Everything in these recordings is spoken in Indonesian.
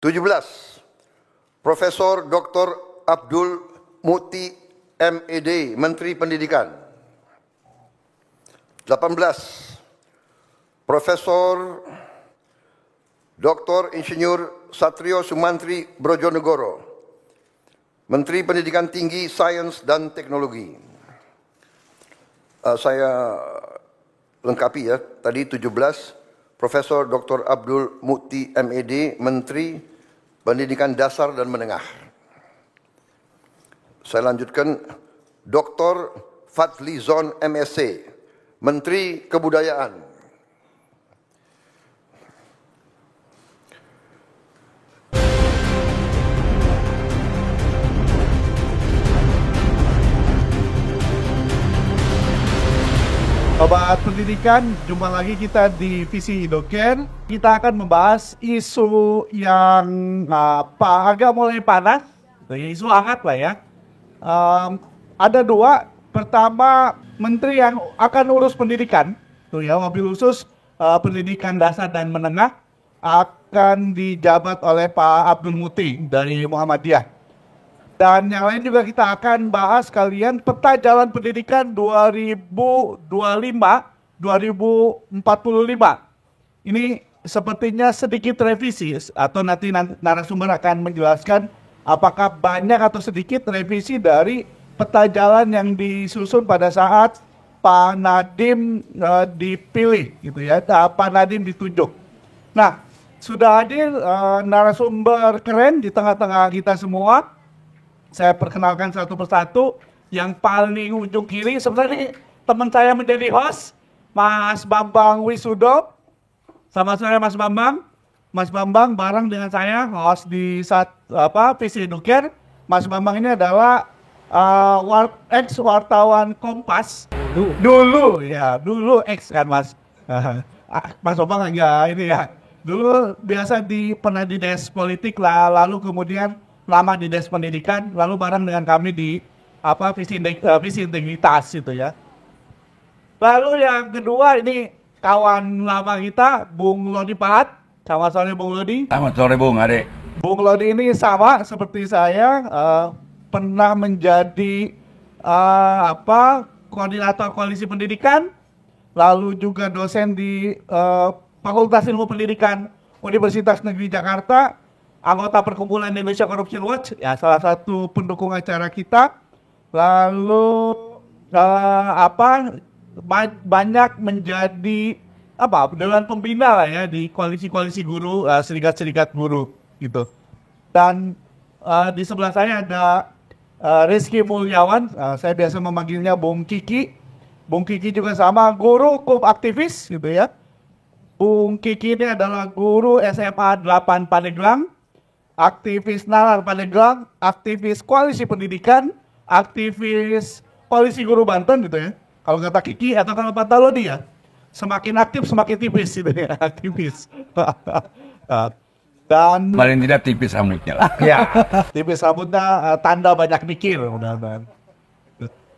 17. Profesor Dr. Abdul Muti MED, Menteri Pendidikan. 18. Profesor Dr. Insinyur Satrio Sumantri Brojonegoro, Menteri Pendidikan Tinggi, Sains dan Teknologi. Saya lengkapi ya, tadi 17, Profesor Dr. Abdul Muti MED, Menteri Pendidikan Dasar dan Menengah. Saya lanjutkan, Dr. Fadlizon MSc, Menteri Kebudayaan. Sobat Pendidikan, jumpa lagi kita di Visi Hidoken. Kita akan membahas isu yang agak mulai panas, isu hangat lah ya. Ada dua. Pertama, menteri yang akan urus pendidikan, wabil khusus pendidikan dasar dan menengah, akan dijabat oleh Pak Abdul Muti dari Muhammadiyah. Dan yang lain juga kita akan bahas kalian peta jalan pendidikan 2025-2045. Ini sepertinya sedikit revisi atau nanti narasumber akan menjelaskan apakah banyak atau sedikit revisi dari peta jalan yang disusun pada saat Pak Nadiem dipilih gitu ya, Pak Nadiem ditunjuk. Nah, sudah hadir narasumber keren di tengah-tengah kita semua. Saya perkenalkan satu persatu. Yang paling ujung kiri sebenarnya teman saya menjadi host, Mas Bambang Wisudo. Selamat sore Mas Bambang. Mas Bambang bareng dengan saya host di Visi Hidoken. Mas Bambang ini adalah ex-wartawan Kompas. Dulu ex kan Mas. Mas Bambang agak ini ya. Dulu biasa pernah di desk politik lah, lalu kemudian lama di desk pendidikan, lalu bareng dengan kami di visi integritas itu ya. Lalu yang kedua ini kawan lama kita, Bung Lodi Pahat. Selamat sore Bung Lodi. Selamat sore Bung Ade. Bung Lodi ini sama seperti saya, pernah menjadi koordinator koalisi pendidikan, lalu juga dosen di Fakultas Ilmu Pendidikan Universitas Negeri Jakarta, anggota Perkumpulan Indonesia Corruption Watch, ya salah satu pendukung acara kita. Lalu banyak menjadi dewan pembina lah ya di koalisi-koalisi guru, serikat-serikat guru gitu. Dan di sebelah saya ada Rizky Mulyawan, saya biasa memanggilnya Bung Kiki. Bung Kiki juga sama guru hukum aktivis gitu ya. Bung Kiki ini adalah guru SMA 8 Pandeglang, aktivis Nalar Pandeglang, aktivis koalisi pendidikan, aktivis koalisi guru Banten gitu ya. Kalau kata Kiki atau kalau kata Lodi ya, semakin aktif semakin tipis gitu ya, aktivis. Dan paling tidak tipis rambutnya lah. Ya, tipis rambutnya tanda banyak mikir mudah-mudahan.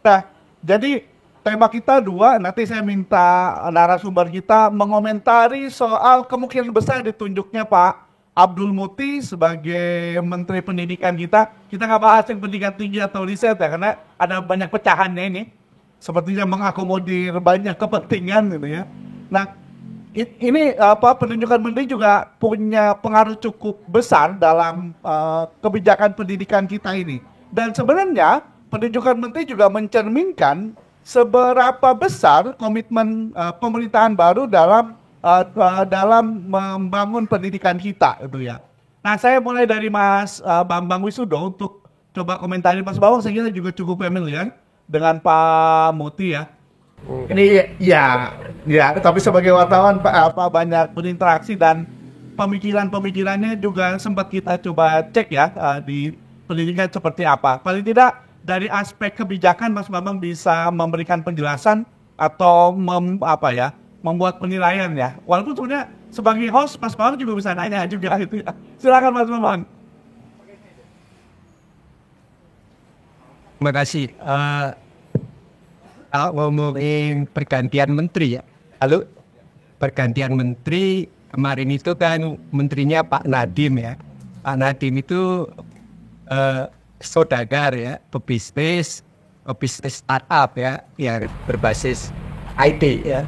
Nah, jadi tema kita dua, nanti saya minta narasumber kita mengomentari soal kemungkinan besar ditunjuknya Pak Abdul Muti sebagai Menteri Pendidikan kita. Kita nggak bahas yang pendidikan tinggi atau riset ya, karena ada banyak pecahannya ini. Sepertinya mengakomodir banyak kepentingan gitu ya. Nah, ini penunjukan menteri juga punya pengaruh cukup besar dalam kebijakan pendidikan kita ini. Dan sebenarnya penunjukan menteri juga mencerminkan seberapa besar komitmen pemerintahan baru dalam membangun pendidikan kita itu ya. Nah, saya mulai dari Mas Bambang Wisudo untuk coba komentari. Mas Bambang saya kira juga cukup familiar dengan Pak Muti ya. Ini ya, tapi sebagai wartawan banyak berinteraksi dan pemikirannya juga sempat kita coba cek ya di pendidikan seperti apa. Paling tidak dari aspek kebijakan Mas Bambang bisa memberikan penjelasan atau membuat penilaian ya. Walaupun sebenarnya sebagai host Mas Bambang juga bisa nanya juga gitu ya. Silakan Mas Bambang. Terima kasih. Ngomongin pergantian menteri ya. Lalu pergantian menteri kemarin itu kan menterinya Pak Nadiem ya. Pak Nadiem itu saudagar ya, pebisnis startup ya, yang berbasis IT ya.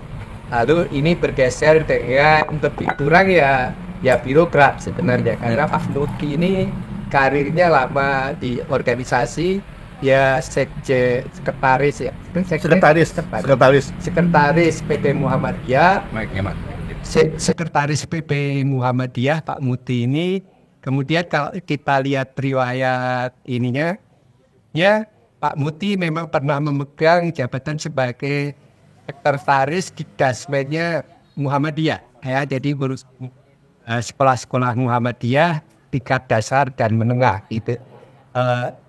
Lalu ini bergeser dengan lebih kurang ya birokrat sebenarnya, karena Pak Nuki ini karirnya lama di organisasi ya, sekretaris ya, sekretaris PP Muhammadiyah. Sekretaris PP Muhammadiyah Pak Muti ini, kemudian kalau kita lihat riwayat ininya, ya Pak Muti memang pernah memegang jabatan sebagai sekretaris di Dasmennya Muhammadiyah, ya, jadi ngurus sekolah-sekolah Muhammadiyah tingkat dasar dan menengah gitu.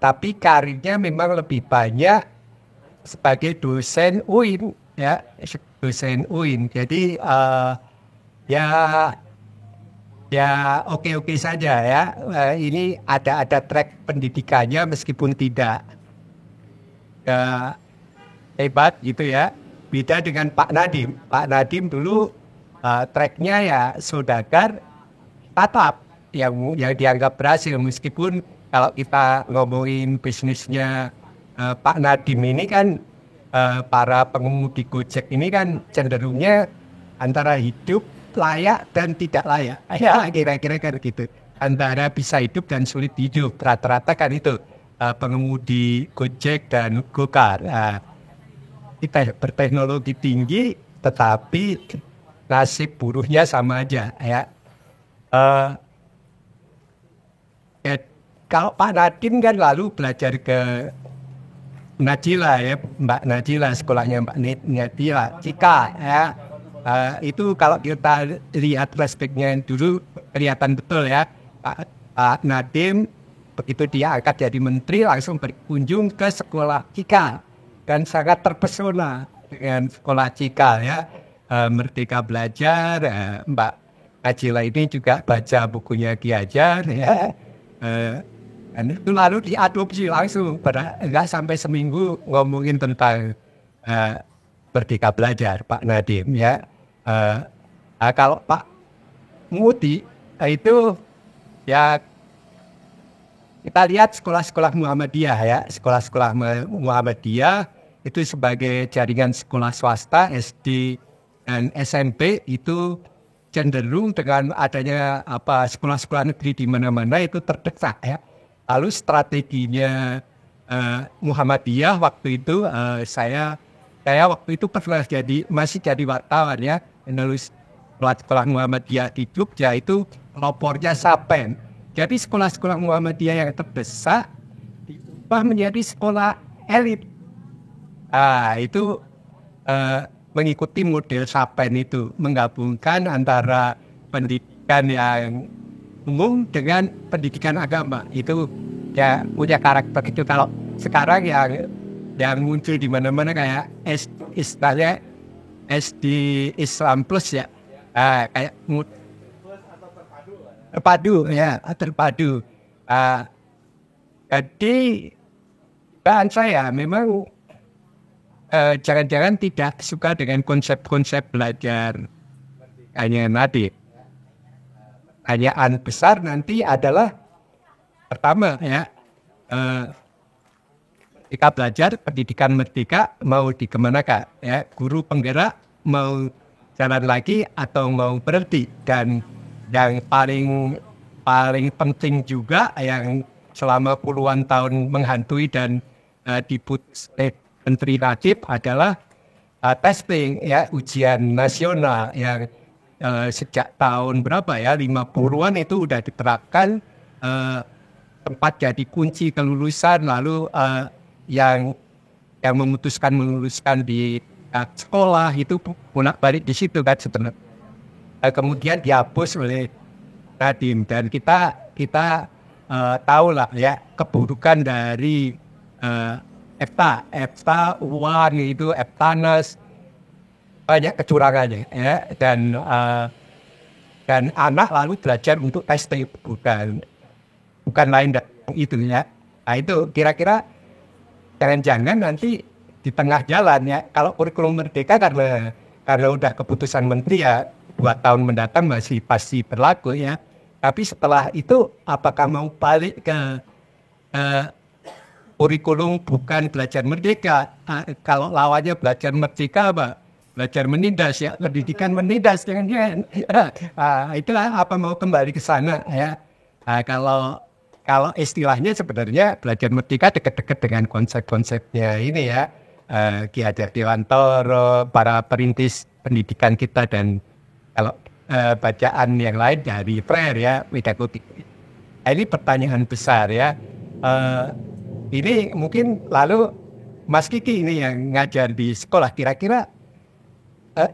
Tapi karirnya memang lebih banyak sebagai dosen UIN, ya, dosen UIN. Jadi ya oke saja ya. Ini ada track pendidikannya meskipun tidak hebat gitu ya. Beda dengan Pak Nadiem. Pak Nadiem dulu tracknya ya saudagar startup yang dianggap berhasil, meskipun kalau kita ngomongin bisnisnya Pak Nadiem ini kan para pengemudi Gojek ini kan cenderungnya antara hidup layak dan tidak layak, ya kira-kira kan gitu, antara bisa hidup dan sulit hidup, rata-rata kan itu pengemudi Gojek dan Gokar. Kita berteknologi tinggi tetapi nasib buruhnya sama aja ya. Kalau Pak Nadiem kan lalu belajar ke Najila ya, Mbak Najila, sekolahnya Mbak Najila, Cika ya. Itu kalau kita lihat flashbacknya dulu kelihatan betul ya, Pak Nadiem begitu dia angkat jadi menteri langsung berkunjung ke sekolah Cika dan sangat terpesona dengan sekolah Cika ya. Merdeka Belajar, Mbak Najila ini juga baca bukunya Ki Hajar ya. Dan itu lalu diadopsi langsung, enggak sampai seminggu ngomongin tentang Merdeka Belajar Pak Nadiem ya. Kalau Pak Muti itu ya kita lihat sekolah-sekolah Muhammadiyah ya, sekolah-sekolah Muhammadiyah itu sebagai jaringan sekolah swasta SD dan SMP itu cenderung dengan adanya sekolah-sekolah negeri di mana-mana itu terdesak ya. Lalu strateginya Muhammadiyah waktu itu saya waktu itu pernah masih jadi wartawan ya, menulis sekolah Muhammadiyah di Jogja itu pelopornya Sapen. Jadi sekolah-sekolah Muhammadiyah yang terdesak diubah menjadi sekolah elit. Itu mengikuti model Sapen itu, menggabungkan antara pendidikan yang umum dengan pendidikan agama. Itu ya punya karakter itu. Kalau sekarang yang muncul di mana-mana kayak istilahnya SD Islam Plus ya, kayak terpadu. Jadi bahan saya memang jangan-jangan tidak suka dengan konsep-konsep belajar hanya Nadiem. Pertanyaan besar nanti adalah pertama ya, ketika belajar pendidikan merdeka mau dikemanakan ya, guru penggerak mau jalan lagi atau mau berhenti, dan yang paling penting juga yang selama puluhan tahun menghantui dan diputus Menteri Nadiem adalah testing ya, ujian nasional yang sejak tahun berapa ya, 50-an itu udah diterapkan, tempat jadi kunci kelulusan. Lalu yang memutuskan meluluskan di sekolah itu bolak-balik di situ kan sebenarnya. Kemudian dihapus oleh Nadiem, dan kita tahu lah ya keburukan dari EFTA, UAN itu, EFTANAS, banyak kecurangannya ya, dan anak lalu belajar untuk testing, bukan lain dari itu ya. Nah itu kira-kira jangan-jangan nanti di tengah jalan ya, kalau kurikulum merdeka karena udah keputusan menteri ya 2 tahun mendatang masih pasti berlaku ya. Tapi setelah itu apakah mau balik ke kurikulum bukan belajar merdeka? Kalau lawannya belajar merdeka apa? Belajar menindas ya, pendidikan menindas jangan-jangan. Itulah apa mau kembali ke sana ya. Kalau istilahnya sebenarnya belajar merdeka dekat-dekat dengan konsep-konsepnya ini ya. Ki Hajar Dewantara, para perintis pendidikan kita, dan kalau bacaan yang lain dari Freire ya, Widakuti. Ini pertanyaan besar ya. Ini mungkin lalu Mas Kiki ini yang ngajar di sekolah, kira-kira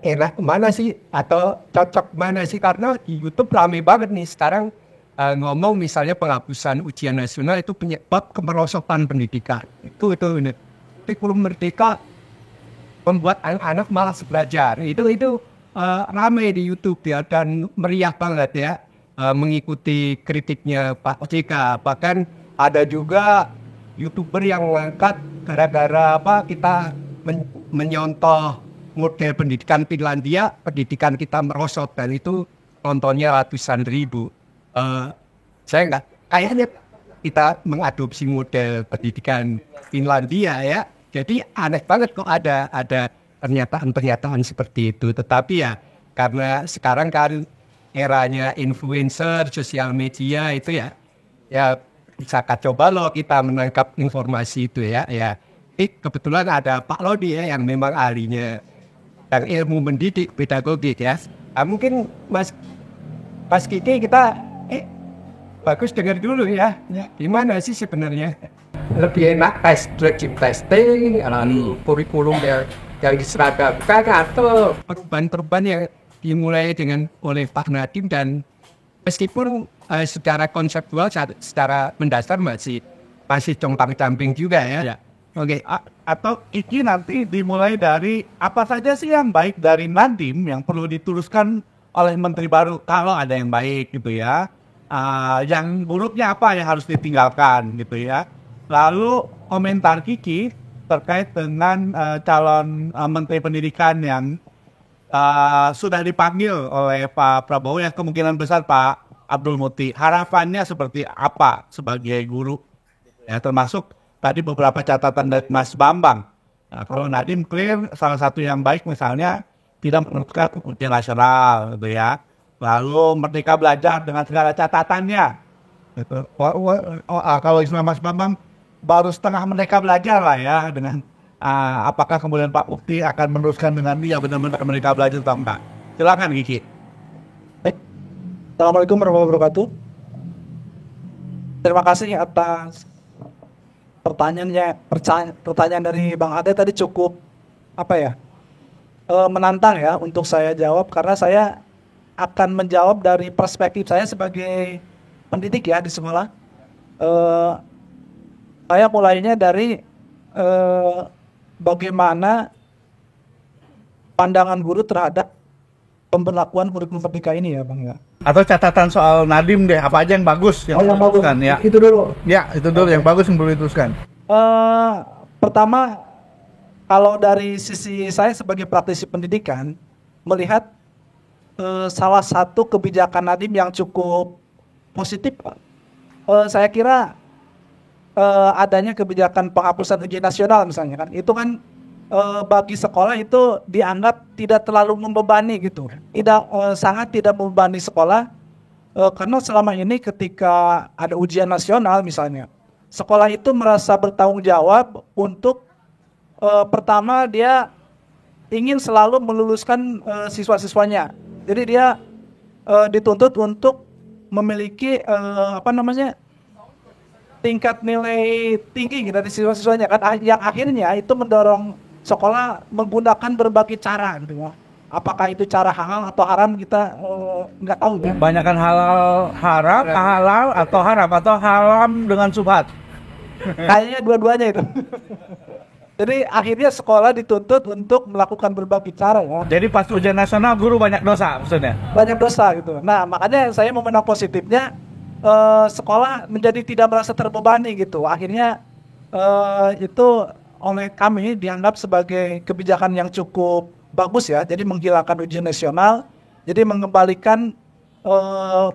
enak mana sih atau cocok mana sih, karena di YouTube rame banget nih sekarang ngomong misalnya penghapusan ujian nasional itu penyebab kemerosotan pendidikan. Itu kurikulum merdeka membuat anak-anak malas belajar. Itu ramai di YouTube ya, dan meriah banget ya mengikuti kritiknya Pak JK. Bahkan ada juga YouTuber yang mengangkat gara-gara kita menyontoh model pendidikan Finlandia, pendidikan kita merosot, dan itu nontonnya ratusan ribu. Saya nggak, kayaknya kita mengadopsi model pendidikan Finlandia ya. Jadi aneh banget kok ada pernyataan-pernyataan seperti itu. Tetapi ya karena sekarang kan eranya influencer, sosial media itu ya bisa kacau balau kita menangkap informasi itu ya. Kebetulan ada Pak Lodi ya yang memang ahlinya dan ilmu mendidik pedagogik ya. Mungkin Mas Kiki kita bagus dengar dulu ya. Gimana sih sebenarnya? Lebih enak testing, kurikulum yang diseragamkan, atau perubahan-perubahan yang dimulai oleh Pak Nadiem, dan meskipun secara konseptual, secara mendasar masih compang-camping juga ya. Oke. Atau ini nanti dimulai dari apa saja sih yang baik dari Nadiem yang perlu diteruskan oleh Menteri baru, kalau ada yang baik gitu ya. Yang buruknya apa yang harus ditinggalkan gitu ya. Lalu komentar Kiki terkait dengan calon Menteri Pendidikan yang sudah dipanggil oleh Pak Prabowo, yang kemungkinan besar Pak Abdul Muti. Harapannya seperti apa sebagai guru? Ya, termasuk tadi beberapa catatan dari Mas Bambang. Kalau Nadiem clear, salah satu yang baik misalnya tidak meneruskan ujian nasional gitu ya. Lalu Merdeka Belajar dengan segala catatannya. Gitu. Kalau istilah Mas Bambang, baru setengah Merdeka Belajar lah ya, dengan apakah kemudian Pak Mufti akan meneruskan dengan dia benar-benar Merdeka Belajar atau enggak. Silakan Kiki. Assalamualaikum warahmatullahi wabarakatuh. Terima kasih atas pertanyaan dari Bang Ade tadi, cukup menantang ya untuk saya jawab, karena saya akan menjawab dari perspektif saya sebagai pendidik ya di sekolah. Saya mulainya dari bagaimana pandangan guru terhadap pemberlakuan kurikulum merdeka ini ya Bang ya. Atau catatan soal Nadiem deh, apa aja yang bagus yang diteruskan ya. Itu dulu. Ya, itu dulu yang bagus yang perlu diteruskan. Pertama, kalau dari sisi saya sebagai praktisi pendidikan melihat salah satu kebijakan Nadiem yang cukup positif, saya kira adanya kebijakan penghapusan ujian nasional misalnya kan, itu kan bagi sekolah itu dianggap tidak terlalu membebani gitu, sangat tidak membebani sekolah, karena selama ini ketika ada ujian nasional misalnya, sekolah itu merasa bertanggung jawab untuk pertama dia ingin selalu meluluskan siswa-siswanya, jadi dia dituntut untuk memiliki tingkat nilai tinggi dari siswa-siswanya kan, yang akhirnya itu mendorong sekolah menggunakan berbagai cara gitu ya. Apakah itu cara halal atau haram kita nggak tahu ya. Banyakan halal atau haram dengan subhat. Kayaknya dua-duanya itu. Jadi akhirnya sekolah dituntut untuk melakukan berbagai cara ya. Jadi pas ujian nasional guru banyak dosa maksudnya. Banyak dosa gitu. Nah, makanya saya memandang positifnya sekolah menjadi tidak merasa terbebani gitu. Akhirnya itu oleh kami dianggap sebagai kebijakan yang cukup bagus ya. Jadi menghilangkan ujian nasional, jadi mengembalikan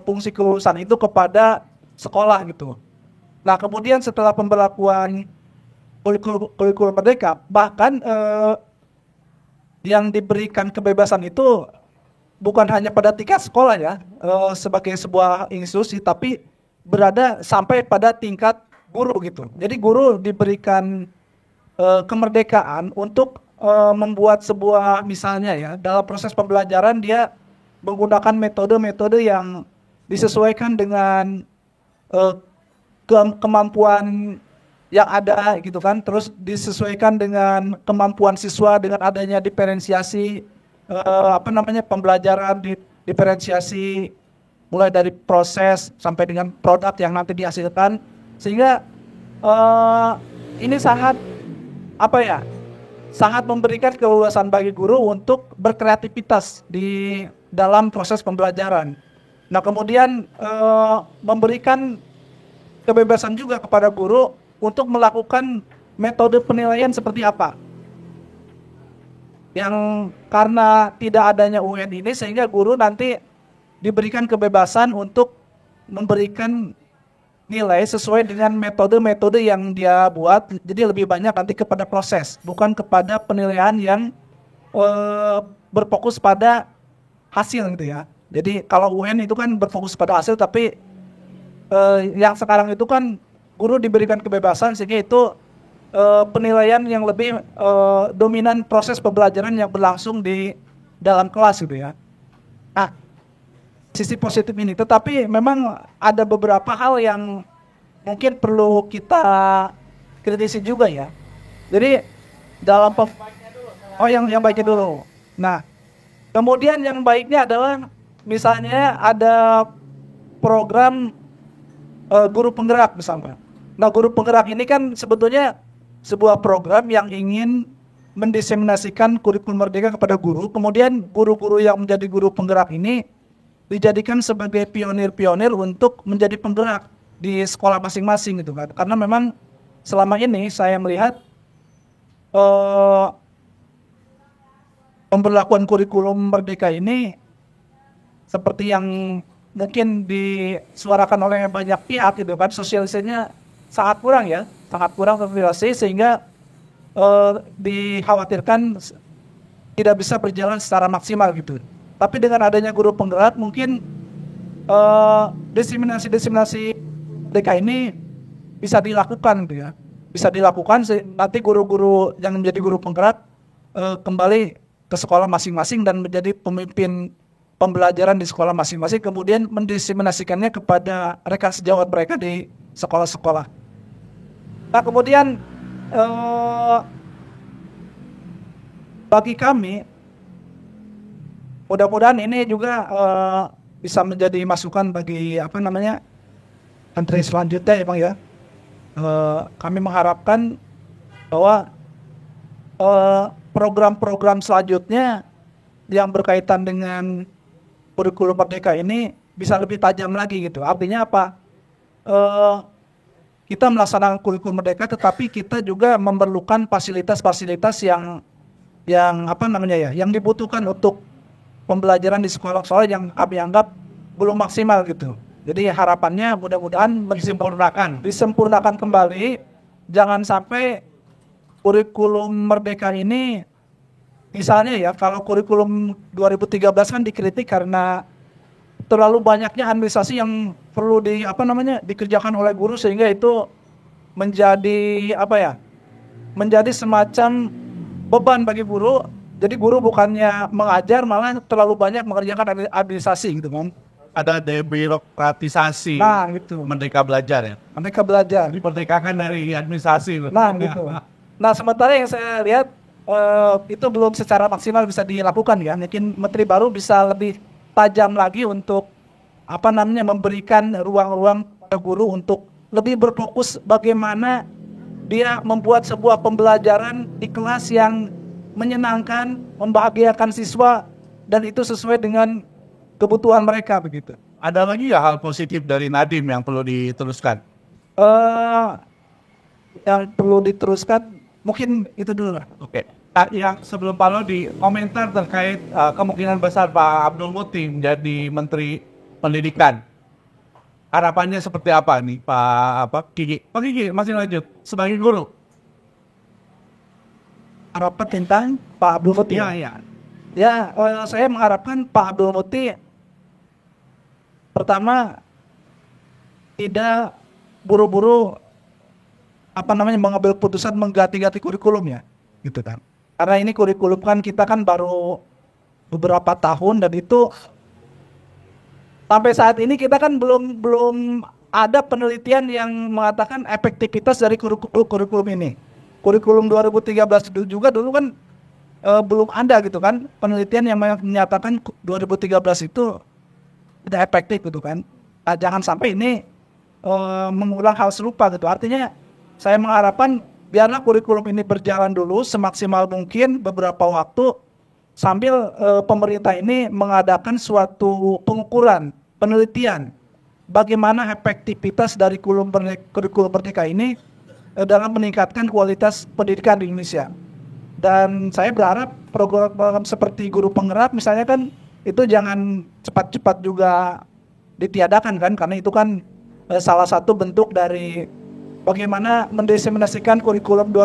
fungsi kelulusan itu kepada sekolah gitu. Nah kemudian setelah pemberlakuan kurikulum merdeka, bahkan yang diberikan kebebasan itu bukan hanya pada tingkat sekolah ya, sebagai sebuah institusi, tapi berada sampai pada tingkat guru gitu. Jadi guru diberikan kemerdekaan untuk membuat sebuah, misalnya ya, dalam proses pembelajaran dia menggunakan metode-metode yang disesuaikan dengan kemampuan yang ada gitu kan, terus disesuaikan dengan kemampuan siswa dengan adanya diferensiasi pembelajaran, diferensiasi mulai dari proses sampai dengan produk yang nanti dihasilkan, sehingga ini sangat memberikan keleluasan bagi guru untuk berkreativitas di dalam proses pembelajaran. Nah kemudian memberikan kebebasan juga kepada guru untuk melakukan metode penilaian seperti apa. Yang karena tidak adanya UN ini, sehingga guru nanti diberikan kebebasan untuk memberikan nilai sesuai dengan metode-metode yang dia buat. Jadi lebih banyak nanti kepada proses, bukan kepada penilaian yang berfokus pada hasil gitu ya. Jadi kalau UN itu kan berfokus pada hasil, tapi yang sekarang itu kan guru diberikan kebebasan sehingga itu penilaian yang lebih dominan proses pembelajaran yang berlangsung di dalam kelas gitu ya. Nah, sisi positif ini, tetapi memang ada beberapa hal yang mungkin perlu kita kritisi juga ya. Jadi dalam yang baiknya dulu. Nah, kemudian yang baiknya adalah misalnya ada program guru penggerak misalnya. Nah, guru penggerak ini kan sebetulnya sebuah program yang ingin mendiseminasikan kurikulum merdeka kepada guru. Kemudian guru-guru yang menjadi guru penggerak ini dijadikan sebagai pionir-pionir untuk menjadi penggerak di sekolah masing-masing gitu kan. Karena memang selama ini saya melihat pemberlakuan kurikulum merdeka ini seperti yang mungkin disuarakan oleh banyak pihak gitu kan, sosialisasinya sangat kurang sosialisasi, sehingga dikhawatirkan tidak bisa berjalan secara maksimal gitu. Tapi dengan adanya guru penggerak mungkin diseminasi mereka ini bisa dilakukan gitu ya. Bisa dilakukan nanti guru-guru yang menjadi guru penggerak kembali ke sekolah masing-masing dan menjadi pemimpin pembelajaran di sekolah masing-masing, kemudian mendiseminasikannya kepada rekan sejawat mereka di sekolah-sekolah. Nah kemudian bagi kami, mudah-mudahan ini juga bisa menjadi masukan bagi menteri selanjutnya ya Bang ya. Kami mengharapkan bahwa program-program selanjutnya yang berkaitan dengan kurikulum merdeka ini bisa lebih tajam lagi gitu. Artinya apa? Kita melaksanakan kurikulum merdeka, tetapi kita juga memerlukan fasilitas-fasilitas yang dibutuhkan untuk pembelajaran di sekolah-sekolah yang kami anggap belum maksimal gitu. Jadi harapannya mudah-mudahan disempurnakan kembali. Jangan sampai kurikulum merdeka ini, misalnya ya, kalau kurikulum 2013 kan dikritik karena terlalu banyaknya administrasi yang perlu dikerjakan oleh guru, sehingga itu menjadi menjadi semacam beban bagi guru. Jadi guru bukannya mengajar, malah terlalu banyak mengerjakan administrasi gitu kan. Ada debirokratisasi. Nah, gitu. Merdeka belajar ya. Merdeka belajar. Diperdekakan dari administrasi. Nah, gitu. Nah, sementara yang saya lihat itu belum secara maksimal bisa dilakukan ya. Mungkin menteri baru bisa lebih tajam lagi untuk memberikan ruang-ruang pada guru untuk lebih berfokus bagaimana dia membuat sebuah pembelajaran di kelas yang menyenangkan, membahagiakan siswa, dan itu sesuai dengan kebutuhan mereka begitu. Ada lagi ya hal positif dari Nadiem yang perlu diteruskan? Yang perlu diteruskan mungkin itu dulu lah. Oke. Nah, yang sebelum Pak Lodi komentar terkait kemungkinan besar Pak Abdul Muti menjadi Menteri pendidikan. Harapannya seperti apa nih Pak Kiki? Pak Kiki masih lanjut sebagai guru. Harapan tentang Pak Abdul Muti. Iya, iya. Ya, saya mengharapkan Pak Abdul Muti pertama tidak buru-buru mengambil putusan mengganti-ganti kurikulum ya, gitu kan. Karena ini kurikulum kan kita kan baru beberapa tahun dan itu sampai saat ini kita kan belum ada penelitian yang mengatakan efektivitas dari kurikulum ini. Kurikulum 2013 itu juga dulu kan belum ada gitu kan penelitian yang menyatakan 2013 itu tidak efektif gitu kan. Nah, jangan sampai ini mengulang hal serupa gitu. Artinya saya mengharapkan biarlah kurikulum ini berjalan dulu semaksimal mungkin beberapa waktu sambil pemerintah ini mengadakan suatu pengukuran, penelitian bagaimana efektivitas dari kurikulum Merdeka ini dalam meningkatkan kualitas pendidikan di Indonesia. Dan saya berharap program-program seperti guru penggerak misalnya kan itu jangan cepat-cepat juga ditiadakan kan, karena itu kan salah satu bentuk dari bagaimana mendiseminasikan kurikulum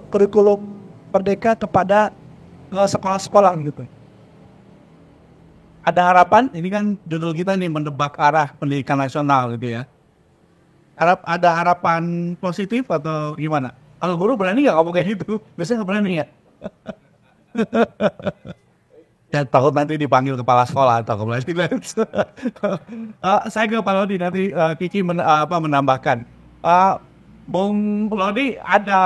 kurikulum Merdeka kepada sekolah-sekolah gitu. Ada harapan, ini kan judul kita nih menebak arah pendidikan nasional gitu ya. Ada harapan positif atau gimana? Kalau guru berani nggak ngomong kayak gitu? Biasanya nggak berani ya. Ya takut nanti dipanggil kepala sekolah atau kepala dinas. Saya ke Pak Lodi nanti Kiki menambahkan. Bung Lodi ada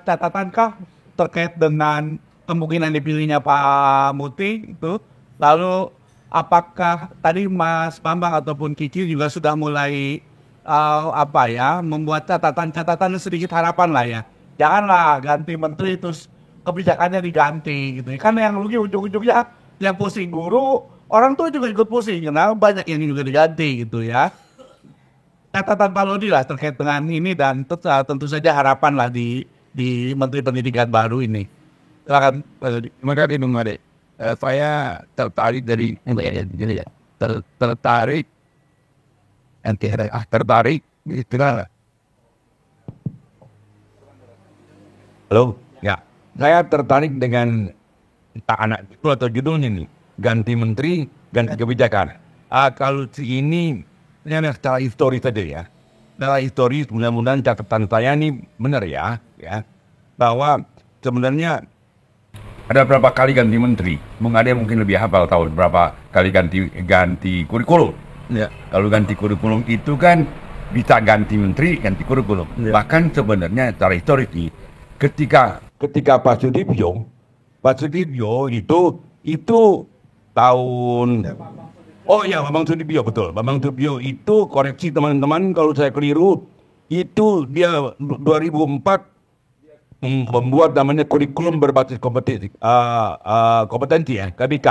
catatankah terkait dengan kemungkinan dipilihnya Pak Muti itu? Lalu apakah tadi Mas Bambang ataupun Kiki juga sudah mulai membuat catatan sedikit harapan lah ya. Janganlah ganti menteri terus kebijakannya diganti gitu. Kan yang rugi ujung-ujungnya yang pusing guru, orang tua juga ikut pusing karena banyak yang juga diganti gitu ya. Catatan Pak Lodi lah terkait dengan ini dan tentu saja harapan lah di Menteri Pendidikan baru ini. Silakan Pak Lodi. Terima kasih Bung Ade. Saya tertarik dari tertarik istilah. Halo, ya. Saya tertarik dengan anak itu atau judulnya nih, ganti menteri, ganti kebijakan. Kalau ini secara historis saja ya. Secara historis mudah-mudahan catatan saya ini benar ya, bahwa sebenarnya ada berapa kali ganti menteri. Bung Ade mungkin lebih hafal tahu berapa kali ganti kurikulum. Ya. Kalau ganti kurikulum itu kan bisa ganti menteri, ganti kurikulum. Ya. Bahkan sebenarnya secara historis nih, ketika Pak Sudibyo itu tahun Bambang Sudibyo betul. Bambang Sudibyo itu koreksi teman-teman kalau saya keliru itu dia 2004 membuat namanya kurikulum berbasis kompetensi ya, KBK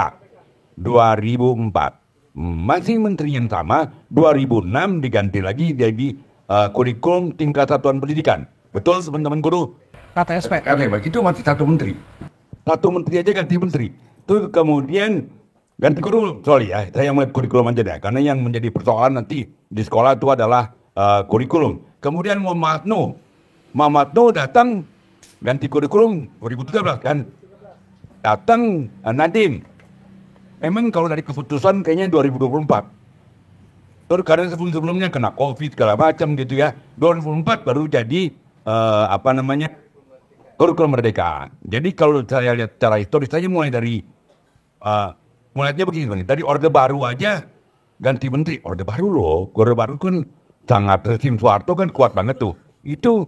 2004. Masih menteri yang sama 2006 diganti lagi jadi kurikulum tingkat satuan pendidikan. Betul teman-teman guru? KTSP. Itu masih satu menteri. Satu menteri aja ganti menteri. Itu kemudian ganti kurikulum. Sorry ya, saya melihat kurikulum aja deh. Karena yang menjadi persoalan nanti di sekolah itu adalah kurikulum. Kemudian Muhammad Nuh datang ganti kurikulum 2013 kan. Datang Nadiem. Memang kalau dari keputusan kayaknya 2024. Terus karena sebelumnya kena COVID segala macam gitu ya. 2024 baru jadi kurikulum Merdeka. Jadi kalau saya lihat secara historis saya mulai dari mulainya begini. Dari Orde Baru aja ganti menteri. Orde Baru loh. Orde Baru kan sangat rezim Soeharto kan kuat banget tuh. Itu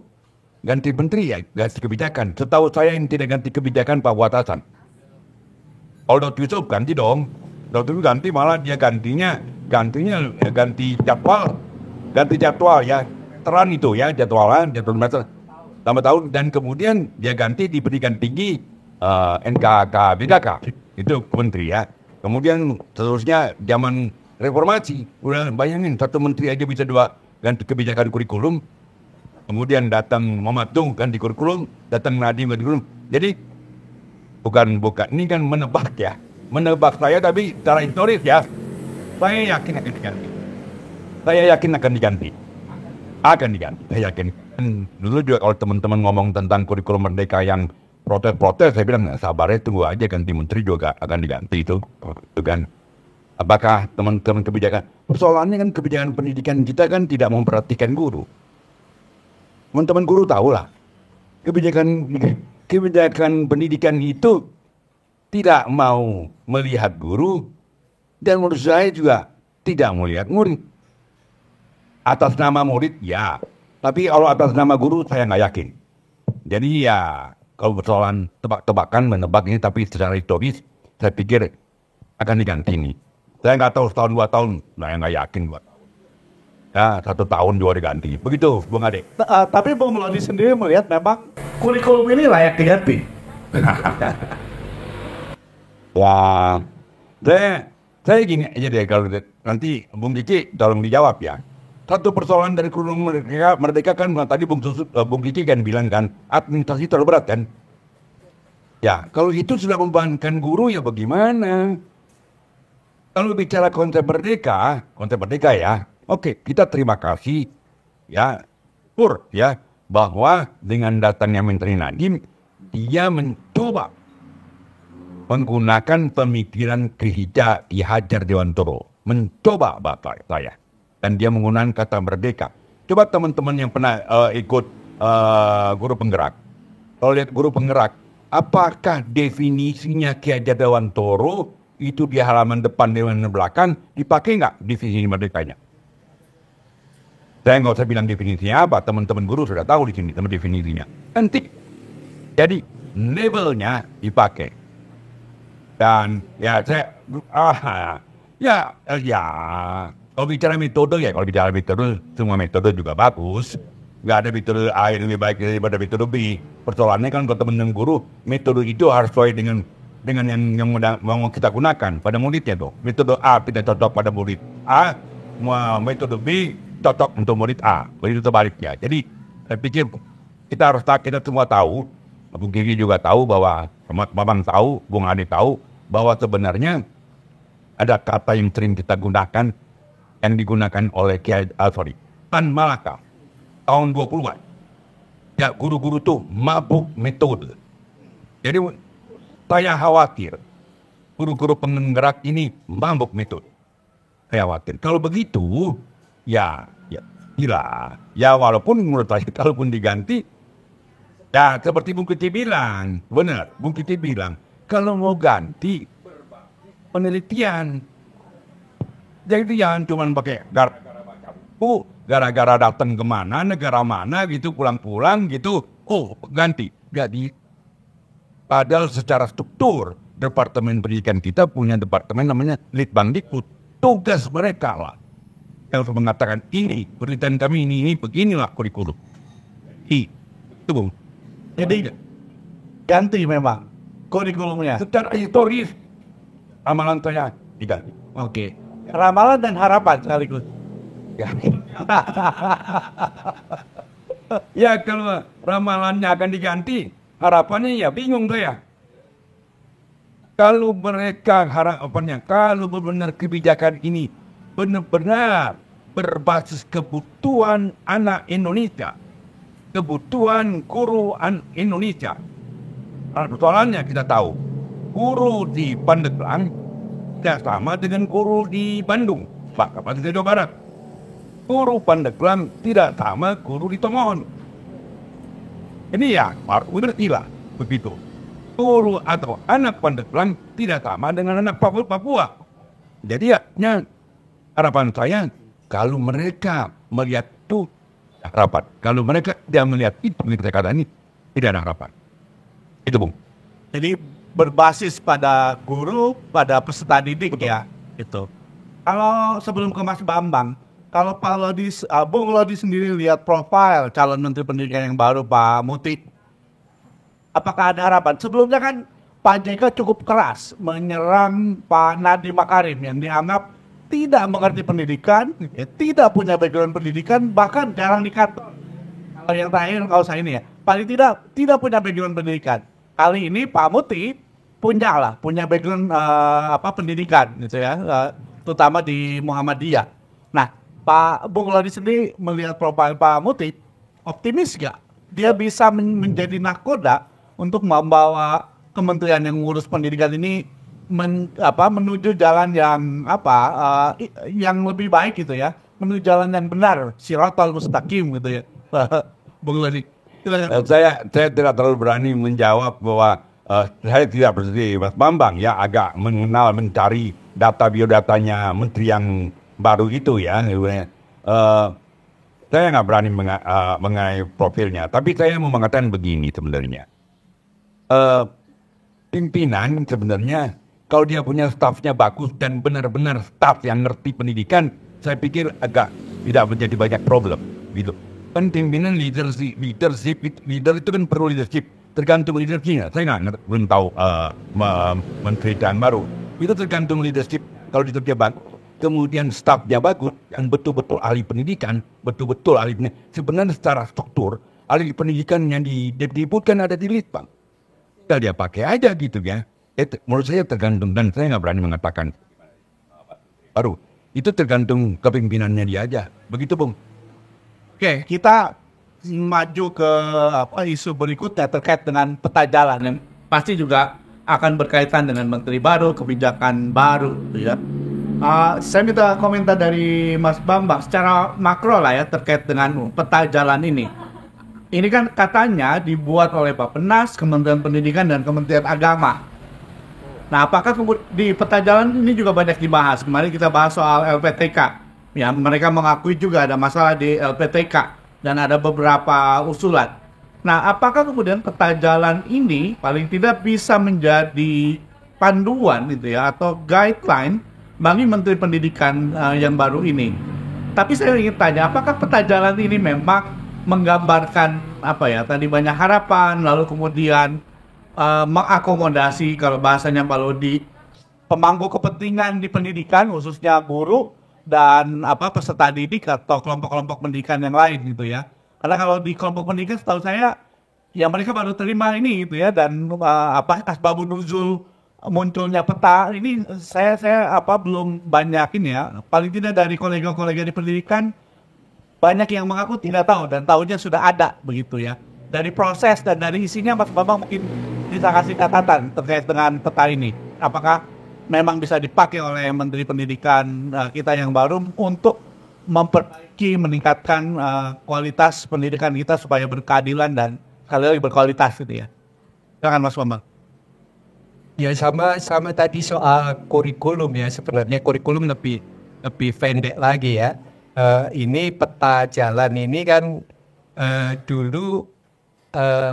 ganti menteri ya, ganti kebijakan. Setahu saya yang tidak ganti kebijakan Pak Watasan. Kalau Dr. Yusuf ganti dong. Dr. Yusuf ganti malah dia gantinya ganti jadwal ya. Teran itu ya jadwal master tambah tahun dan kemudian dia ganti di pendidikan tinggi NKK BKK itu menteri ya. Kemudian seterusnya zaman reformasi udah bayangin satu menteri aja bisa dua ganti kebijakan kurikulum. Kemudian datang Muhammad Nuh ganti kurikulum, datang Nadiem ganti kurikulum. Jadi bukan ini kan menebak ya. menebak saya, tapi secara historis ya, saya yakin akan diganti. Saya yakin akan diganti. Akan diganti, saya yakin. Dulu juga kalau teman-teman ngomong tentang kurikulum merdeka yang protes-protes, saya bilang, sabarnya tunggu aja, ganti menteri juga akan diganti itu kan. Apakah teman-teman kebijakan? Persoalannya kan kebijakan pendidikan kita kan tidak memperhatikan guru. Teman-teman guru tahu lah, kebijakan pendidikan itu tidak mau melihat guru, dan menurut saya juga tidak melihat murid. Atas nama murid, ya. Tapi kalau atas nama guru, saya nggak yakin. Jadi ya, kalau persoalan tebak-tebakan, menebak ini, tapi secara historis, saya pikir akan diganti ini. Saya nggak tahu setahun, 2 tahun, saya nggak yakin. Ya, 1 tahun juga diganti. Begitu, Bung Ade. Tapi Bung Lodi sendiri melihat memang kurikulum ini layak diganti. Ya, saya gini aja deh, kalau nanti Bung Kiki tolong dijawab ya. Satu persoalan dari kurikulum merdeka kan tadi Bung Kiki kan bilang kan, administrasi terlalu berat kan. Ya, kalau itu sudah membebankan guru ya bagaimana? Kalau bicara konsep merdeka ya, oke, kita terima kasih ya, ya, bahwa dengan datangnya Menteri Nadiem, dia mencoba menggunakan pemikiran Ki Hajar Dewantoro, mencoba bahasa saya, dan dia menggunakan kata merdeka. Coba teman-teman yang pernah ikut guru penggerak, kalau lihat guru penggerak, apakah definisinya Ki Hajar Dewantoro itu di halaman depan dan belakang dipakai nggak definisi merdekanya? Saya nggak usah bilang definisinya apa, teman-teman guru sudah tahu di sini teman definisinya. Nanti, jadi labelnya dipakai. Dan ya saya, kalau bicara metode semua metode juga bagus. Nggak ada metode A yang lebih baik daripada metode B. Persoalannya kan kalau teman-teman guru, metode itu harus sesuai dengan yang mau kita gunakan pada muridnya tuh. Metode A tidak cocok pada murid A, metode B cocok untuk murid A. Begitu sebaliknya. Jadi saya pikir kita semua tahu, Bung Kiki juga tahu bahwa Bambang tahu, Bung Ade tahu bahwa sebenarnya ada kata yang sering kita gunakan yang digunakan oleh Tan Malaka tahun 20-an. Ya, guru-guru tuh mabuk metode. Jadi saya khawatir guru-guru penggerak ini mabuk metode. Saya khawatir. Kalau begitu, ya gila. Ya walaupun menurut saya kalaupun diganti, ya seperti Bung Kiti bilang, benar. Bung Kiti bilang, kalau mau ganti penelitian, jadi jangan cuma pakai gara-gara datang kemana, negara mana gitu, pulang-pulang gitu, ganti. Jadi padahal secara struktur Departemen Pendidikan kita punya departemen namanya Litbangdikbud. Tugas mereka lah yang mengatakan ini penelitian kami ini beginilah kurikulum. Itu Bung. Jadi ganti memang kurikulumnya. Secara historis amalan saya diganti. Oke. Ramalan dan harapan sekaligus. Ya. Ya kalau ramalannya akan diganti, harapannya ya bingung saya. Kalau mereka harapannya, kalau benar kebijakan ini benar-benar berbasis kebutuhan anak Indonesia, kebutuhan guru Indonesia. Persoalannya kita tahu, guru di Pandeglang tidak sama dengan guru di Bandung, bahkan di Jawa Barat. Guru Pandeglang tidak sama guru di Tomohon. Ini ya, berarti lah begitu. Guru atau anak Pandeglang tidak sama dengan anak Papua. Jadi ya, harapan saya kalau mereka melihat itu harapan. Kalau mereka tidak melihat itu, saya kata ini tidak ada harapan. Itu Bung. Jadi berbasis pada guru, pada peserta didik. Betul. Ya. Itu. Kalau sebelum ke Mas Bambang, kalau Pak Lodi, Bung Lodi sendiri lihat profil calon Menteri Pendidikan yang baru Pak Muti, apakah ada harapan? Sebelumnya kan Pak JK cukup keras menyerang Pak Nadiem Makarim yang dianggap tidak mengerti pendidikan, tidak punya background pendidikan, bahkan jarang di kantor. Kalau yang terakhir, kalau saya ini ya, paling tidak punya background pendidikan. Kali ini Pak Muti punya background pendidikan gitu ya, terutama di Muhammadiyah. Nah, Pak Bung Lodi sendiri melihat profil Pak Muti, optimis gak dia bisa menjadi nakoda untuk membawa kementerian yang ngurus pendidikan ini menuju jalan yang yang lebih baik gitu ya, menuju jalan yang benar, Shiratal Mustaqim gitu ya. Bung Lodi. Saya tidak terlalu berani menjawab bahwa saya tidak seperti Mas Bambang ya, agak mencari data biodatanya menteri yang baru itu ya. Saya nggak berani mengenai profilnya, tapi saya mau mengatakan begini sebenarnya. Pimpinan sebenarnya kalau dia punya stafnya bagus dan benar-benar staf yang ngerti pendidikan, saya pikir agak tidak menjadi banyak problem gitu. Kan pimpinan leader itu kan perlu leadership, tergantung leadershipnya. Saya belum tahu menteri dan baru itu tergantung leadership. Kalau dia bagus, kemudian stafnya bagus yang betul-betul ahli pendidikan, sebenarnya secara struktur ahli pendidikan yang disebutkan ada di Litbang. Tinggal dia pakai aja gitu ya. Menurut saya tergantung, dan saya nggak berani mengatakan baru. Itu tergantung kepimpinannya dia aja. Begitu, Bung. Oke, kita maju ke isu berikutnya terkait dengan peta jalan yang pasti juga akan berkaitan dengan menteri baru, kebijakan baru gitu ya. Saya minta komentar dari Mas Bambang secara makro lah ya terkait dengan peta jalan ini. Ini kan katanya dibuat oleh Bappenas, Kementerian Pendidikan dan Kementerian Agama. Nah, apakah di peta jalan ini juga banyak dibahas? Kemarin kita bahas soal LPTK. Ya, mereka mengakui juga ada masalah di LPTK dan ada beberapa usulan. Nah, apakah kemudian peta jalan ini paling tidak bisa menjadi panduan gitu ya atau guideline bagi Menteri Pendidikan yang baru ini? Tapi saya ingin tanya, apakah peta jalan ini memang menggambarkan tadi banyak harapan, lalu kemudian mengakomodasi kalau bahasanya Pak Lodi pemangku kepentingan di pendidikan khususnya guru dan peserta didik atau kelompok-kelompok pendidikan yang lain gitu ya. Karena kalau di kelompok pendidikan setahu saya ya mereka baru terima ini gitu ya, dan asbabun nuzul munculnya peta ini saya belum banyak ini ya. Paling tidak dari kolega-kolega di pendidikan banyak yang mengaku tidak tahu dan tahunya sudah ada begitu ya. Dari proses dan dari isinya Mas Bambang mungkin bisa kasih catatan terkait dengan peta ini. Apakah memang bisa dipakai oleh Menteri Pendidikan kita yang baru untuk memperbaiki, meningkatkan kualitas pendidikan kita supaya berkeadilan dan sekali lagi berkualitas gitu ya. Silakan Mas Bambang. Ya sama tadi soal kurikulum ya, sebenarnya kurikulum lebih pendek lagi ya. Ini peta jalan ini kan dulu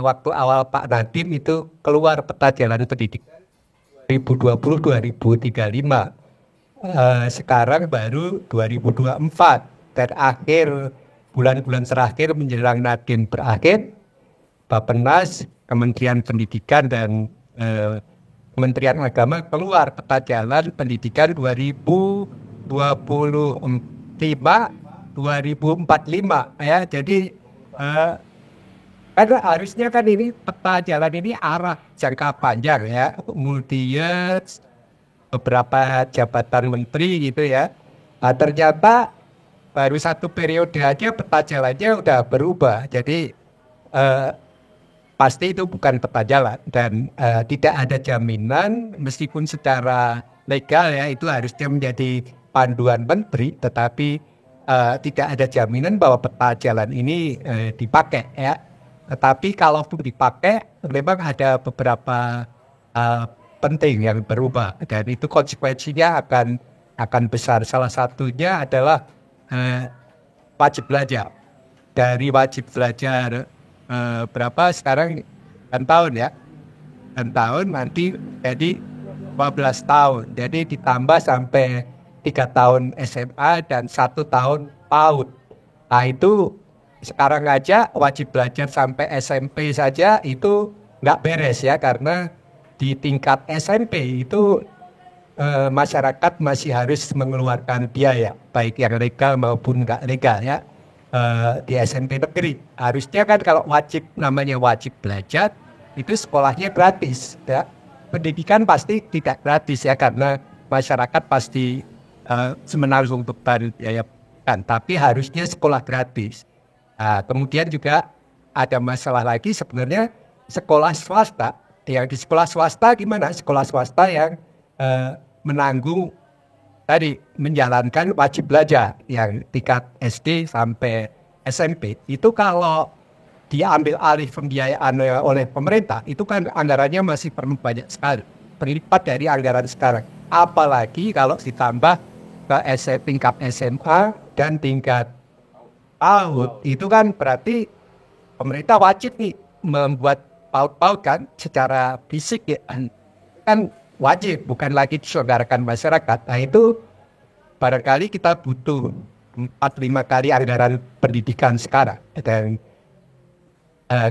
waktu awal Pak Nadiem itu keluar peta jalan pendidikan 2020-2035. Sekarang baru 2024. Terakhir bulan-bulan terakhir menjelang Nadiem berakhir, Bappenas, Kementerian Pendidikan dan Kementerian Agama keluar peta jalan pendidikan 2025-2045 ya. Jadi karena harusnya kan ini peta jalan ini arah jangka panjang ya, kemudian beberapa jabatan menteri gitu ya. Nah, ternyata baru satu periode aja peta jalannya udah berubah. Jadi pasti itu bukan peta jalan dan tidak ada jaminan meskipun secara legal ya itu harusnya menjadi panduan menteri, tetapi tidak ada jaminan bahwa peta jalan ini dipakai ya. Tetapi kalaupun dipakai memang ada beberapa penting yang berubah dan itu konsekuensinya akan besar. Salah satunya adalah wajib belajar. Dari wajib belajar berapa sekarang 10 tahun ya, 10 tahun nanti jadi 15 tahun, jadi ditambah sampai 3 tahun SMA dan 1 tahun PAUD. Nah itu sekarang aja wajib belajar sampai SMP saja itu nggak beres ya, karena di tingkat SMP itu masyarakat masih harus mengeluarkan biaya baik yang legal maupun nggak legal ya. Di SMP negeri harusnya kan kalau namanya wajib belajar itu sekolahnya gratis ya. pendidikan pasti tidak gratis ya, karena masyarakat pasti menanggung beban biaya kan, tapi harusnya sekolah gratis. Nah, kemudian juga ada masalah lagi sebenarnya sekolah swasta. Yang di sekolah swasta gimana? Sekolah swasta yang menanggung tadi menjalankan wajib belajar yang tingkat SD sampai SMP. Itu kalau diambil alih pembiayaan oleh pemerintah, itu kan anggarannya masih perlu banyak sekali, berlipat dari anggaran sekarang. Apalagi kalau ditambah ke tingkat SMA dan tingkat PAUD, itu kan berarti pemerintah wajib nih membuat PAUD kan secara fisik ya, kan wajib, bukan lagi diselenggarakan masyarakat. Nah itu barangkali kita butuh 4-5 kali anggaran pendidikan sekarang. Dan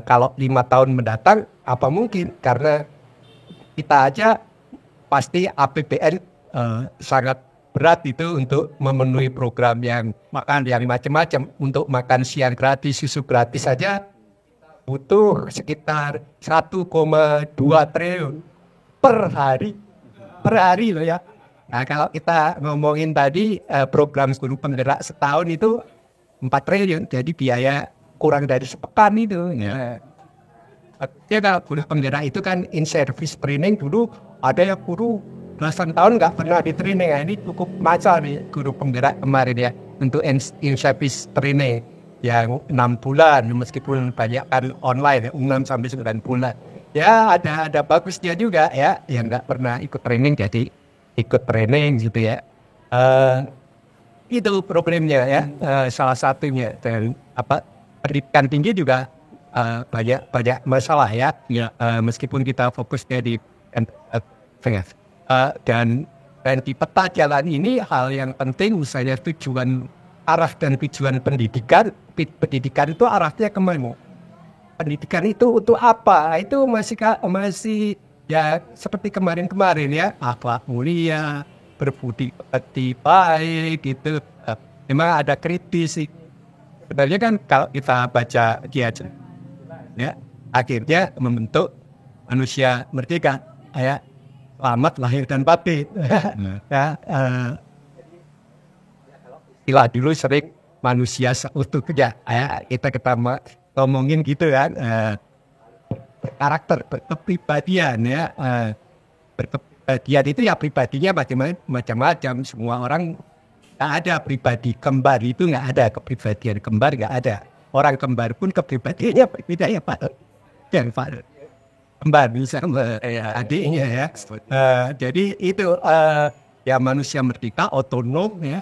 kalau 5 tahun mendatang, apa mungkin? Karena kita aja pasti APBN sangat berat itu untuk memenuhi program yang makan yang macam-macam. Untuk makan siang gratis, susu gratis saja butuh sekitar 1,2 triliun per hari loh ya. Nah kalau kita ngomongin tadi program guru penggerak setahun itu 4 triliun, jadi biaya kurang dari sepekan itu. Ya kalau guru penggerak itu kan in service training, dulu ada yang guru belasan tahun nggak pernah di training. Nah, ini cukup macam nih guru penggerak kemarin ya, untuk in service training yang 6 bulan, meskipun banyak kan online ya, 6-9 bulan. Ya ada bagusnya juga ya, yang nggak pernah ikut training jadi ikut training gitu ya. Itu problemnya ya, salah satunya. Dan pendidikan tinggi juga banyak masalah ya. Meskipun kita fokusnya di dan di peta jalan ini, hal yang penting misalnya tujuan arah dan tujuan pendidikan itu arahnya kemana? Pendidikan itu untuk apa? Itu masih ya seperti kemarin ya, akhlak mulia, berbudi pekerti baik gitu. Memang ada kritis sih. Sebenarnya kan kalau kita baca Kiai ya, akhirnya membentuk manusia merdeka ya, selamat lahir dan batin. Ya, istilah dulu sering manusia seutuhnya ya, kita ngomongin gitu kan, karakter berkepribadian ya, berkepribadian itu ya pribadinya macam-macam. Semua orang nggak ada pribadi kembar, itu nggak ada kepribadian kembar, nggak ada. Orang kembar pun kepribadiannya berbeda ya Pak. Dan Pak kembar bisa adiknya ya. Jadi itu ya manusia merdeka, otonom ya.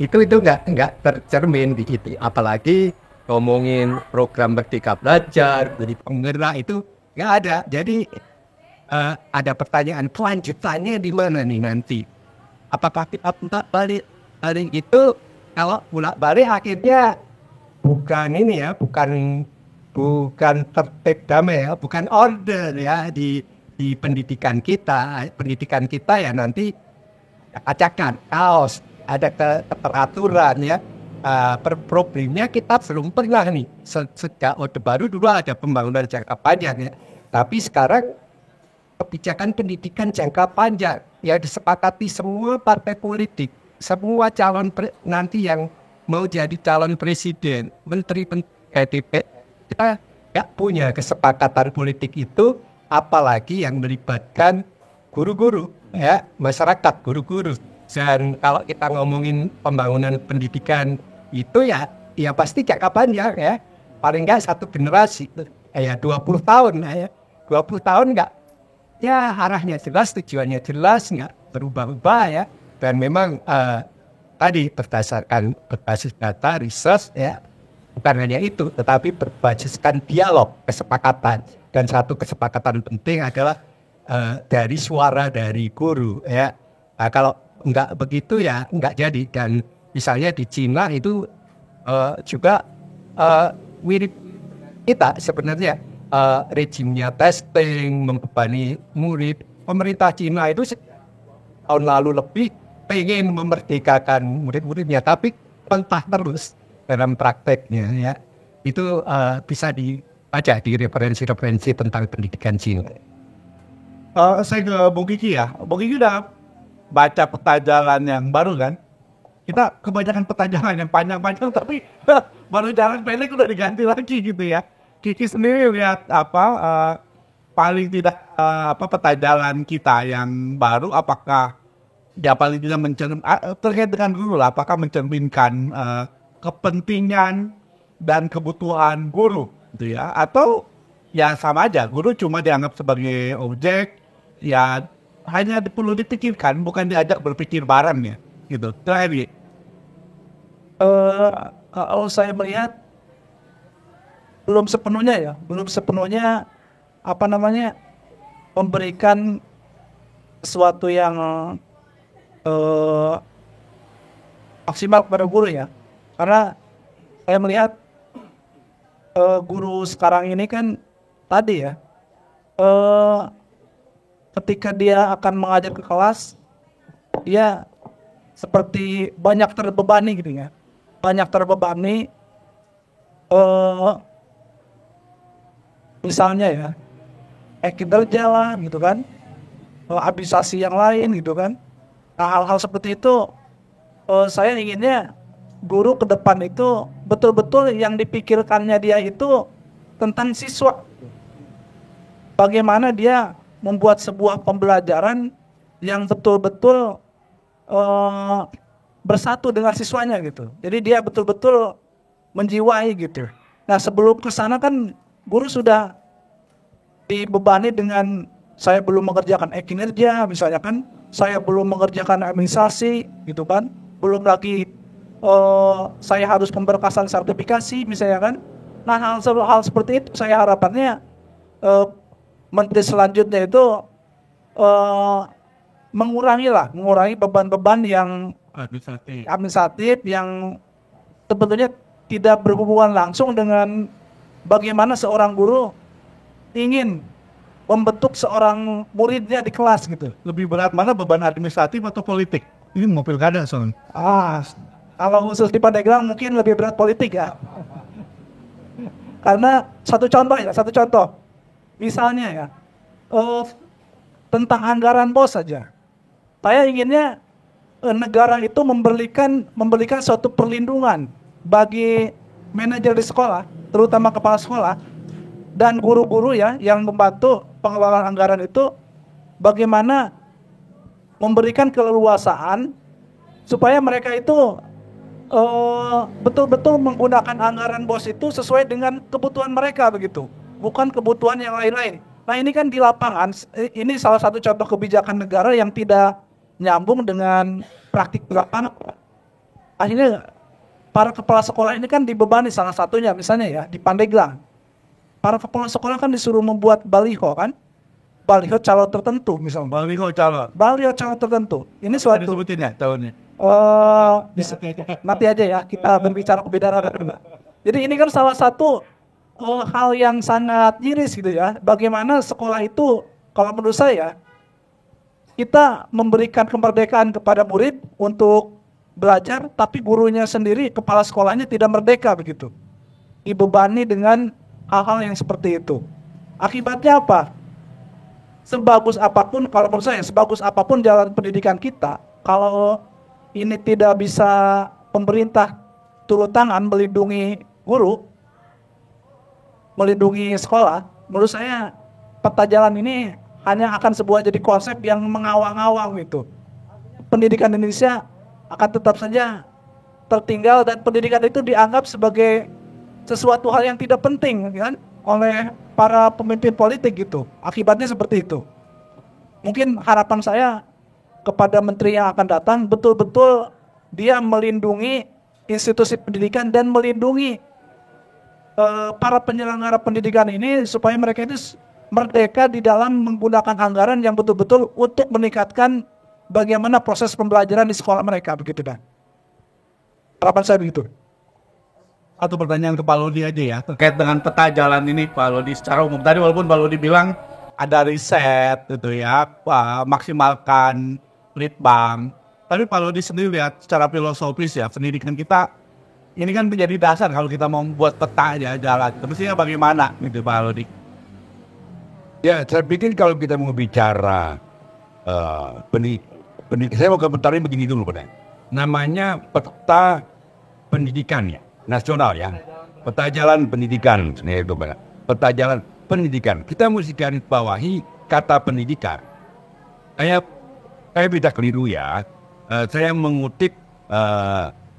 Itu nggak tercermin di situ. Apalagi ngomongin program Merdeka Belajar, jadi penggerak itu nggak ada. Jadi ada pertanyaan kelanjutannya di mana nih nanti? Apakah kita balik itu? Kalau balik akhirnya bukan ini ya, bukan tertib damai ya, bukan order ya di pendidikan kita. Pendidikan kita ya nanti acakan, kaos, ada keteraturan ya. Problemnya kita belum pernah nih, sejak Orde Baru dulu ada pembangunan jangka panjang ya, tapi sekarang kebijakan pendidikan jangka panjang yang disepakati semua partai politik, semua calon nanti yang mau jadi calon presiden, menteri KTP, kita nggak punya kesepakatan politik itu, apalagi yang melibatkan guru-guru ya, masyarakat, guru-guru. Dan kalau kita ngomongin pembangunan pendidikan itu ya pasti jangka panjang ya, paling nggak 1 generasi ya 20 tahun ya, 20 tahun nggak ya, arahnya jelas, tujuannya jelas, nggak berubah-ubah ya. Dan memang tadi berbasis data, research ya, bukan hanya itu, tetapi berbasiskan dialog, kesepakatan. Dan satu kesepakatan penting adalah dari suara dari guru ya. Nah, kalau nggak begitu ya nggak jadi. Dan misalnya di Cina itu juga mirip kita sebenarnya, rejimnya testing, membebani murid. Pemerintah Cina itu tahun lalu lebih pengen memerdekakan murid-muridnya, tapi mentah terus dalam prakteknya ya. Itu bisa dibaca di referensi-referensi tentang pendidikan Cina. Saya ke Bung Kiki ya. Bung Kiki udah baca peta jalan yang baru kan? Kita kebanyakan peta jalan yang panjang-panjang tapi baru jalan pendek udah diganti lagi gitu ya. Kiki sendiri lihat apa paling tidak peta jalan kita yang baru apakah ya paling tidak terkait dengan guru lah, apakah mencerminkan kepentingan dan kebutuhan guru gitu ya, atau ya sama aja guru cuma dianggap sebagai objek ya, hanya perlu dipikirkan bukan diajak berpikir bareng ya gitu. Terakhir kalau saya melihat belum sepenuhnya apa namanya memberikan sesuatu yang maksimal kepada guru ya, karena saya melihat guru sekarang ini kan tadi ya ketika dia akan mengajar ke kelas ya seperti banyak terbebani gitu ya, misalnya ya kinerja lah gitu kan, abisasi yang lain gitu kan. Nah, hal-hal seperti itu saya inginnya guru ke depan itu betul-betul yang dipikirkannya dia itu tentang siswa. Bagaimana dia membuat sebuah pembelajaran yang betul-betul bersatu dengan siswanya gitu. Jadi dia betul-betul menjiwai gitu. Nah, sebelum ke sana kan guru sudah dibebani dengan saya belum mengerjakan kinerja misalnya kan, saya belum mengerjakan administrasi gitu kan, belum lagi saya harus pemberkasan sertifikasi misalnya kan. Nah, hal seperti itu saya harapannya menteri selanjutnya itu mengurangi beban-beban yang administratif yang sebetulnya tidak berhubungan langsung dengan bagaimana seorang guru ingin membentuk seorang muridnya di kelas gitu. lebih berat mana, beban administratif atau politik? Ini mau pilkada soalnya. Kalau khusus di Pandeglang mungkin lebih berat politik ya. Karena satu contoh. Misalnya ya, tentang anggaran BOS saja. Saya inginnya negara itu memberikan suatu perlindungan bagi manajer di sekolah, terutama kepala sekolah, dan guru-guru ya yang membantu pengelolaan anggaran itu, bagaimana memberikan keleluasaan supaya mereka itu betul-betul menggunakan anggaran BOS itu sesuai dengan kebutuhan mereka begitu, bukan kebutuhan yang lain-lain. Nah, ini kan di lapangan, ini salah satu contoh kebijakan negara yang tidak nyambung dengan praktik di lapangan. Akhirnya para kepala sekolah ini kan dibebani, salah satunya misalnya ya di Pandeglang. Para kepala sekolah kan disuruh membuat baliho kan, baliho calon tertentu misalnya. Baliho calon tertentu. Ini suatu Disebutin ya tahunnya. Nanti aja ya kita berbicara kebenaran. Jadi ini kan salah satu hal yang sangat miris gitu ya. Bagaimana sekolah itu, kalau menurut saya, kita memberikan kemerdekaan kepada murid untuk belajar, tapi gurunya sendiri, kepala sekolahnya tidak merdeka begitu. Dibebani dengan hal-hal yang seperti itu. Akibatnya apa? Sebagus apapun, kalau menurut saya, sebagus apapun jalan pendidikan kita, kalau ini tidak bisa pemerintah turun tangan melindungi guru, melindungi sekolah, menurut saya peta jalan ini hanya akan jadi konsep yang mengawang-awang gitu. Pendidikan Indonesia akan tetap saja tertinggal dan pendidikan itu dianggap sebagai sesuatu hal yang tidak penting kan oleh para pemimpin politik gitu. Akibatnya seperti itu. Mungkin harapan saya kepada menteri yang akan datang betul-betul dia melindungi institusi pendidikan dan melindungi para penyelenggara pendidikan ini supaya mereka itu merdeka di dalam menggunakan anggaran yang betul-betul untuk meningkatkan bagaimana proses pembelajaran di sekolah mereka begitu kan. Harapan saya begitu. Satu pertanyaan ke Pak Lodi aja ya, terkait dengan peta jalan ini Pak Lodi secara umum. Tadi walaupun Pak Lodi bilang ada riset gitu ya, maksimalkan litbang, tapi Pak Lodi sendiri lihat secara filosofis ya, pendidikan kita ini kan menjadi dasar kalau kita mau membuat peta aja jalan. Terusnya bagaimana gitu Pak Lodi? Ya, saya pikir kalau kita mau bicara pendidikan, saya mau komentarin begini dulu, Pak. Namanya peta pendidikan ya, nasional ya. Peta jalan pendidikan, itu Pak. Peta jalan pendidikan. Kita mesti garis bawahi kata pendidikan. Saya tidak keliru ya. Saya mengutip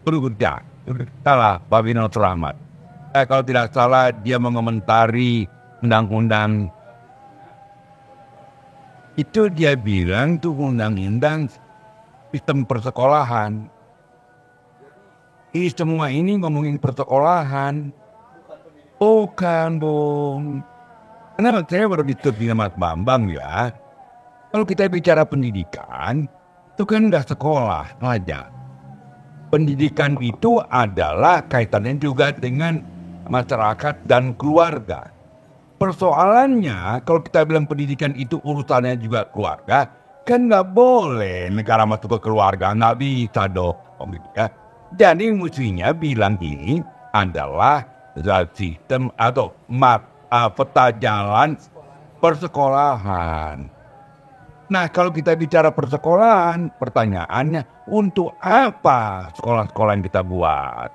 Purwudha, salah, Pak Winod Rahmat. Kalau tidak salah dia mengomentari undang-undang itu, dia bilang tuh undang-undang sistem persekolahan. Ini semua ini ngomongin persekolahan. Bukan, Bung. Karena saya baru ditutup Mas Bambang ya. Kalau kita bicara pendidikan, itu kan udah sekolah aja. Pendidikan itu adalah kaitannya juga dengan masyarakat dan keluarga. Persoalannya, kalau kita bilang pendidikan itu urusannya juga keluarga, kan nggak boleh negara masuk ke keluarga, nggak bisa dong. Ya. Jadi mestinya bilang ini adalah sistem atau peta jalan persekolahan. Nah, kalau kita bicara persekolahan, pertanyaannya untuk apa sekolah-sekolah yang kita buat?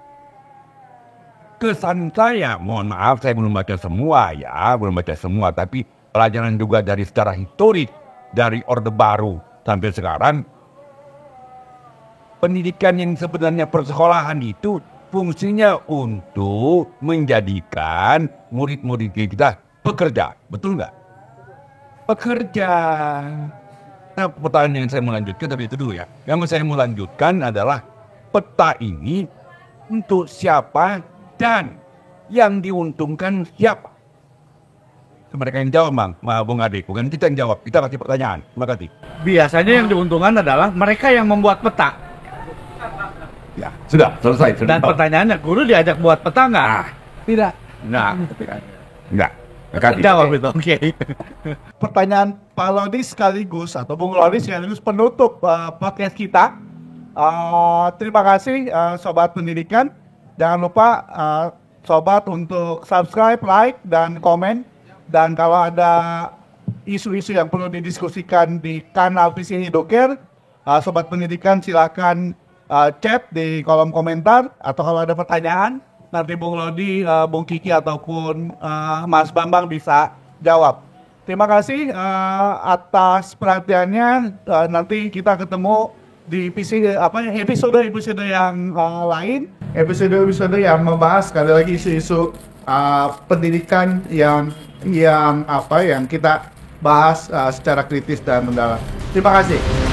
Kesan saya, mohon maaf saya belum baca semua ya, belum baca semua, tapi pelajaran juga dari secara historis, dari Orde Baru sampai sekarang, pendidikan yang sebenarnya persekolahan itu fungsinya untuk menjadikan murid-murid kita pekerja, betul nggak? Pekerja. Nah, pertanyaan yang saya mau lanjutkan, tapi itu dulu ya. Yang saya mau lanjutkan adalah peta ini untuk siapa dan yang diuntungkan siapa? Mereka yang jawab, Bung Ade. Bukan kita yang jawab, kita kasih pertanyaan. Terima kasih. Biasanya yang diuntungkan adalah mereka yang membuat peta. Ya, sudah selesai. Dan pertanyaannya, guru diajak buat peta nggak? Tidak. Enggak. Jawab itu. Oke. Pertanyaan Pak Lodi sekaligus atau Bung Lodi sekaligus penutup podcast kita. Terima kasih Sobat Pendidikan. Jangan lupa Sobat untuk subscribe, like, dan komen. Dan kalau ada isu-isu yang perlu didiskusikan di kanal Visi Hidocare, Sobat Pendidikan silakan chat di kolom komentar. Atau kalau ada pertanyaan, nanti Bung Lodi, Bung Kiki ataupun Mas Bambang bisa jawab. Terima kasih atas perhatiannya. Nanti kita ketemu di episode yang lain, episode yang membahas sekali lagi isu-isu pendidikan yang kita bahas secara kritis dan mendalam. Terima kasih.